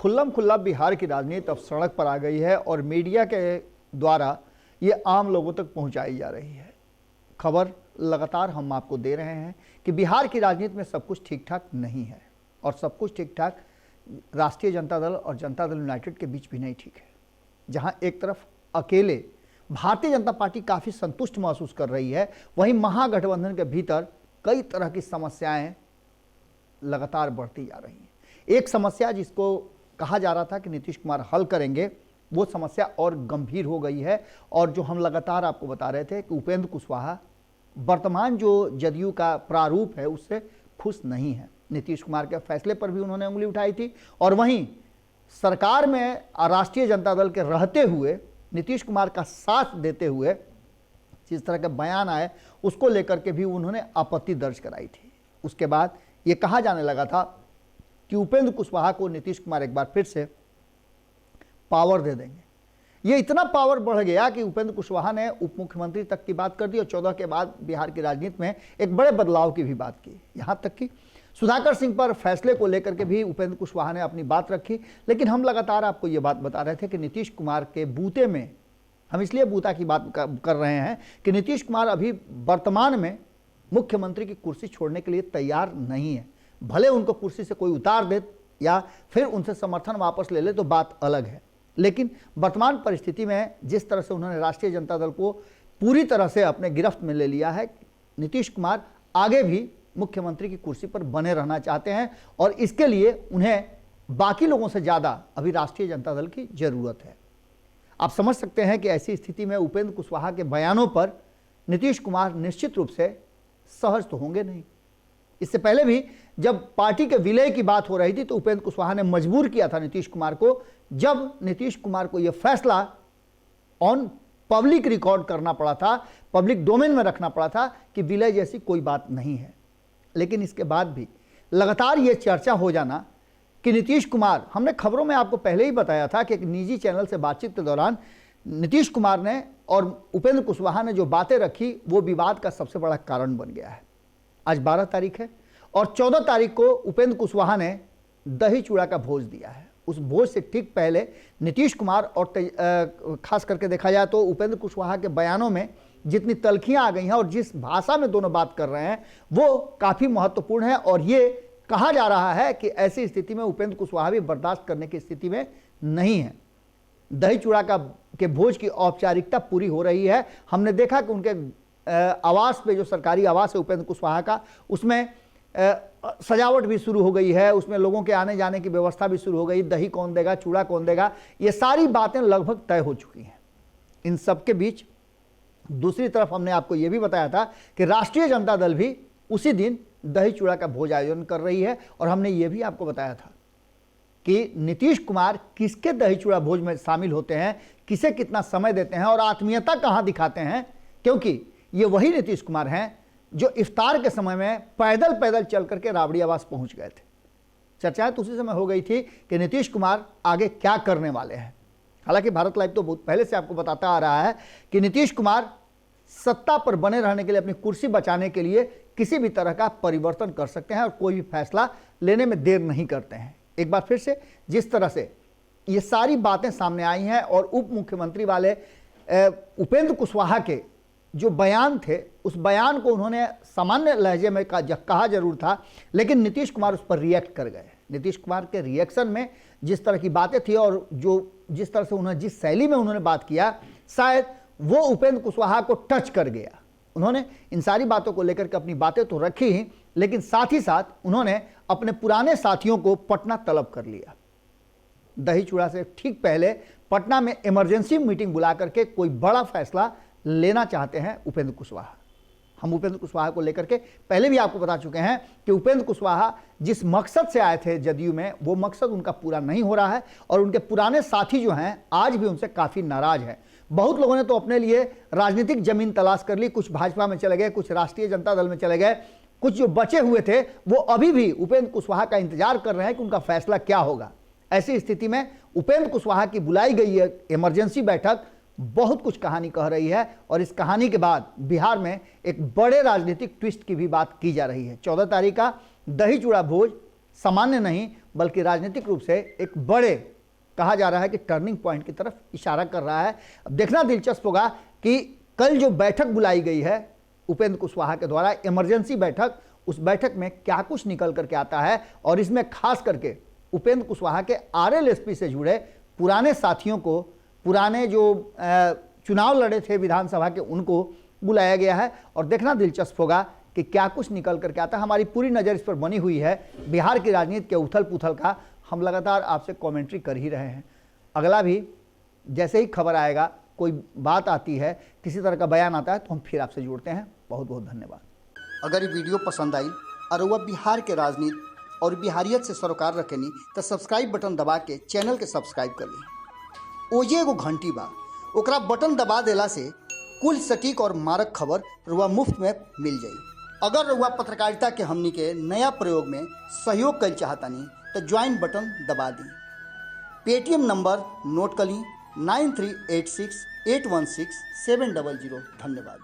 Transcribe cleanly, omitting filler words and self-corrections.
खुल्लम खुल्ला बिहार की राजनीति अब सड़क पर आ गई है और मीडिया के द्वारा ये आम लोगों तक पहुंचाई जा रही है। खबर लगातार हम आपको दे रहे हैं कि बिहार की राजनीति में सब कुछ ठीक ठाक नहीं है और सब कुछ ठीक ठाक राष्ट्रीय जनता दल और जनता दल यूनाइटेड के बीच भी नहीं ठीक है। जहां एक तरफ अकेले भारतीय जनता पार्टी काफ़ी संतुष्ट महसूस कर रही है, वहीं महागठबंधन के भीतर कई तरह की समस्याएं लगातार बढ़ती जा रही हैं। एक समस्या जिसको कहा जा रहा था कि नीतीश कुमार हल करेंगे, वो समस्या और गंभीर हो गई है। और जो हम लगातार आपको बता रहे थे कि उपेंद्र कुशवाहा वर्तमान जो जदयू का प्रारूप है उससे खुश नहीं है। नीतीश कुमार के फैसले पर भी उन्होंने उंगली उठाई थी और वहीं सरकार में राष्ट्रीय जनता दल के रहते हुए नीतीश कुमार का साथ देते हुए जिस तरह के बयान आए उसको लेकर के भी उन्होंने आपत्ति दर्ज कराई थी। उसके बाद ये कहा जाने लगा था कि उपेंद्र कुशवाहा को नीतीश कुमार एक बार फिर से पावर दे देंगे। ये इतना पावर बढ़ गया कि उपेंद्र कुशवाहा ने उप मुख्यमंत्री तक की बात कर दी और 14 के बाद बिहार की राजनीति में एक बड़े बदलाव की भी बात की। यहाँ तक कि सुधाकर सिंह पर फैसले को लेकर के भी उपेंद्र कुशवाहा ने अपनी बात रखी। लेकिन हम लगातार आपको ये बात बता रहे थे कि नीतीश कुमार के बूते में, हम इसलिए बूता की बात कर रहे हैं कि नीतीश कुमार अभी वर्तमान में मुख्यमंत्री की कुर्सी छोड़ने के लिए तैयार नहीं है। भले उनको कुर्सी से कोई उतार दे या फिर उनसे समर्थन वापस ले ले तो बात अलग है, लेकिन वर्तमान परिस्थिति में जिस तरह से उन्होंने राष्ट्रीय जनता दल को पूरी तरह से अपने गिरफ्त में ले लिया है, नीतीश कुमार आगे भी मुख्यमंत्री की कुर्सी पर बने रहना चाहते हैं और इसके लिए उन्हें बाकी लोगों से ज़्यादा अभी राष्ट्रीय जनता दल की ज़रूरत है। आप समझ सकते हैं कि ऐसी स्थिति में उपेंद्र कुशवाहा के बयानों पर नीतीश कुमार निश्चित रूप से सहज तो होंगे नहीं। इससे पहले भी जब पार्टी के विलय की बात हो रही थी तो उपेंद्र कुशवाहा ने मजबूर किया था नीतीश कुमार को, जब नीतीश कुमार को यह फैसला ऑन पब्लिक रिकॉर्ड करना पड़ा था, पब्लिक डोमेन में रखना पड़ा था कि विलय जैसी कोई बात नहीं है। लेकिन इसके बाद भी लगातार ये चर्चा हो जाना कि नीतीश कुमार, हमने खबरों में आपको पहले ही बताया था कि एक निजी चैनल से बातचीत के दौरान नीतीश कुमार ने और उपेंद्र कुशवाहा ने जो बातें रखी वो विवाद का सबसे बड़ा कारण बन गया है। आज 12 तारीख है और 14 तारीख को उपेंद्र कुशवाहा ने दही चूड़ा का भोज दिया है। उस भोज से ठीक पहले नीतीश कुमार और खास करके देखा जाए तो उपेंद्र कुशवाहा के बयानों में जितनी तल्खियां आ गई हैं और जिस भाषा में दोनों बात कर रहे हैं वो काफ़ी महत्वपूर्ण है। और ये कहा जा रहा है कि ऐसी स्थिति में उपेंद्र कुशवाहा भी बर्दाश्त करने की स्थिति में नहीं है। दही चूड़ा के भोज की औपचारिकता पूरी हो रही है। हमने देखा कि उनके आवास पे, जो सरकारी आवास है उपेंद्र कुशवाहा का, उसमें सजावट भी शुरू हो गई है, उसमें लोगों के आने जाने की व्यवस्था भी शुरू हो गई। दही कौन देगा, चूड़ा कौन देगा, ये सारी बातें लगभग तय हो चुकी हैं। इन सब के बीच दूसरी तरफ हमने आपको ये भी बताया था कि राष्ट्रीय जनता दल भी उसी दिन दही चूड़ा का भोज आयोजन कर रही है और हमने ये भी आपको बताया था कि नीतीश कुमार किसके दही चूड़ा भोज में शामिल होते हैं, किसे कितना समय देते हैं और आत्मीयता कहाँ दिखाते हैं, क्योंकि ये वही नीतीश कुमार हैं जो इफ्तार के समय में पैदल पैदल चल करके राबड़ी आवास पहुंच गए थे। चर्चाएं तो उसी समय हो गई थी कि नीतीश कुमार आगे क्या करने वाले हैं। हालांकि भारत लाइव तो बहुत पहले से आपको बताता आ रहा है कि नीतीश कुमार सत्ता पर बने रहने के लिए, अपनी कुर्सी बचाने के लिए किसी भी तरह का परिवर्तन कर सकते हैं और कोई भी फैसला लेने में देर नहीं करते हैं। एक बार फिर से जिस तरह से ये सारी बातें सामने आई हैं और उप मुख्यमंत्री वाले उपेंद्र कुशवाहा के जो बयान थे, उस बयान को उन्होंने सामान्य लहजे में कहा जरूर था, लेकिन नीतीश कुमार उस पर रिएक्ट कर गए। नीतीश कुमार के रिएक्शन में जिस तरह की बातें थी और जिस तरह से उन्होंने जिस शैली में उन्होंने बात किया, शायद वो उपेंद्र कुशवाहा को टच कर गया। उन्होंने इन सारी बातों को लेकर के अपनी बातें तो रखी ही, लेकिन साथ ही साथ उन्होंने अपने पुराने साथियों को पटना तलब कर लिया। दही चूड़ा से ठीक पहले पटना में इमरजेंसी मीटिंग बुला करके कोई बड़ा फैसला लेना चाहते हैं उपेंद्र कुशवाहा। हम उपेंद्र कुशवाहा को लेकर के पहले भी आपको बता चुके हैं कि उपेंद्र कुशवाहा जिस मकसद से आए थे जदयू में, वो मकसद उनका पूरा नहीं हो रहा है और उनके पुराने साथी जो हैं आज भी उनसे काफ़ी नाराज हैं। बहुत लोगों ने तो अपने लिए राजनीतिक जमीन तलाश कर ली, कुछ भाजपा में चले गए, कुछ राष्ट्रीय जनता दल में चले गए, कुछ जो बचे हुए थे वो अभी भी उपेंद्र कुशवाहा का इंतजार कर रहे हैं कि उनका फैसला क्या होगा। ऐसी स्थिति में उपेंद्र कुशवाहा की बुलाई गई इमरजेंसी बैठक बहुत कुछ कहानी कह रही है और इस कहानी के बाद बिहार में एक बड़े राजनीतिक ट्विस्ट की भी बात की जा रही है। 14 तारीख का दही चूड़ा भोज सामान्य नहीं बल्कि राजनीतिक रूप से एक बड़े, कहा जा रहा है कि टर्निंग पॉइंट की तरफ इशारा कर रहा है। अब देखना दिलचस्प होगा कि कल जो बैठक बुलाई गई है उपेंद्र कुशवाहा के द्वारा, इमरजेंसी बैठक, उस बैठक में क्या कुछ निकल करके आता है। और इसमें खास करके उपेंद्र कुशवाहा के आरएलएसपी से जुड़े पुराने साथियों को, पुराने जो चुनाव लड़े थे विधानसभा के, उनको बुलाया गया है। और देखना दिलचस्प होगा कि क्या कुछ निकल करके आता है। हमारी पूरी नज़र इस पर बनी हुई है। बिहार की राजनीति के उथल पुथल का हम लगातार आपसे कमेंट्री कर ही रहे हैं। अगला भी जैसे ही खबर आएगा, कोई बात आती है, किसी तरह का बयान आता है, तो हम फिर आपसे जुड़ते हैं। बहुत बहुत धन्यवाद। अगर ये वीडियो पसंद आई और वह बिहार के राजनीति और बिहारियत से सरोकार रखेनी तो सब्सक्राइब बटन दबा के चैनल के सब्सक्राइब कर ली। ओजे एगो घंटी बा, ओकरा बटन दबा देला से कुल सटीक और मारक खबर रुआ मुफ्त में मिल जाई। अगर रुआ पत्रकारिता के हमनी के नया प्रयोग में सहयोग कर चाहतानी तो ज्वाइन बटन दबा दी। पेटीएम नंबर नोट कर ली 9386816700। धन्यवाद।